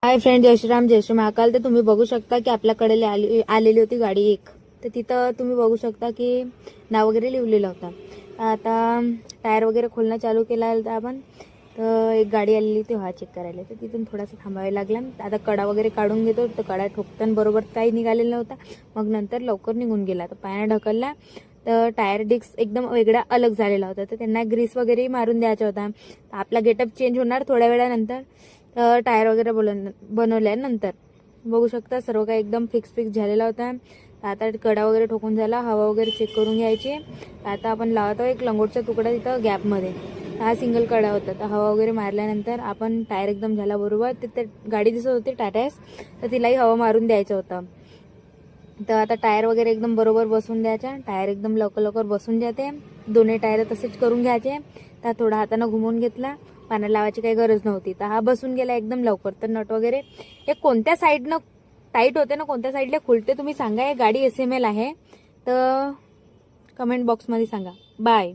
Hi friend, जय श्रीराम जय श्री महाकाल. तर तुम्ही बघू शकता की आपल्याकडे आलेली होती गाडी एक. तर तिथं तुम्ही बघू शकता की नाव वगैरे लिहिलेलं होतं. आता टायर वगैरे खोलणं चालू केला तर आपण तर एक गाडी आलेली होती हा चेक करायला. तर तिथून थोडासा थांबावे लागला. आता कडा वगैरे काढून घेतो. तर कडा ठोकताना बरोबर काही निघालेला नव्हता. मग नंतर लवकर निघून गेला. तर पायाने ढकलला तर टायर डिस्क एकदम वेगळा अलग झालेला होता. तर त्यांना ग्रीस वगैरे मारून द्यायचा होता. आपला गेटअप चेंज होणार थोड्या वेळानंतर. टायर वगैरे बनवल्यानंतर बघू शकता सर्व काही एकदम फिक्स झालेला होता. आता कडा वगैरे ठोकून झाला. हवा वगैरे चेक करून घ्यायची. आता आपण लावतो एक लंगोटचा तुकडा तिथं गॅपमध्ये. हा सिंगल कडा होता. तर हवा वगैरे मारल्यानंतर आपण टायर एकदम झाल्याबरोबर तिथे गाडी दिसत होती टाटास. तर तिलाही हवा मारून द्यायचं होतं. तर आता टायर वगैरे एकदम बरोबर बसून द्यायचा. टायर एकदम लवकर बसून जाते. दोन्ही टायर तसेच करून घ्यायचे. तर थोडा हाताने घुमवून घेतला. पानं लावायची काही गरज नव्हती. तर हा बसून गेला एकदम लवकर. तर नट वगैरे हे कोणत्या साईडनं टाईट होते ना कोणत्या साईडला खुलते तुम्ही सांगा. हे गाडी SML आहे तर कमेंट बॉक्समध्ये सांगा. बाय.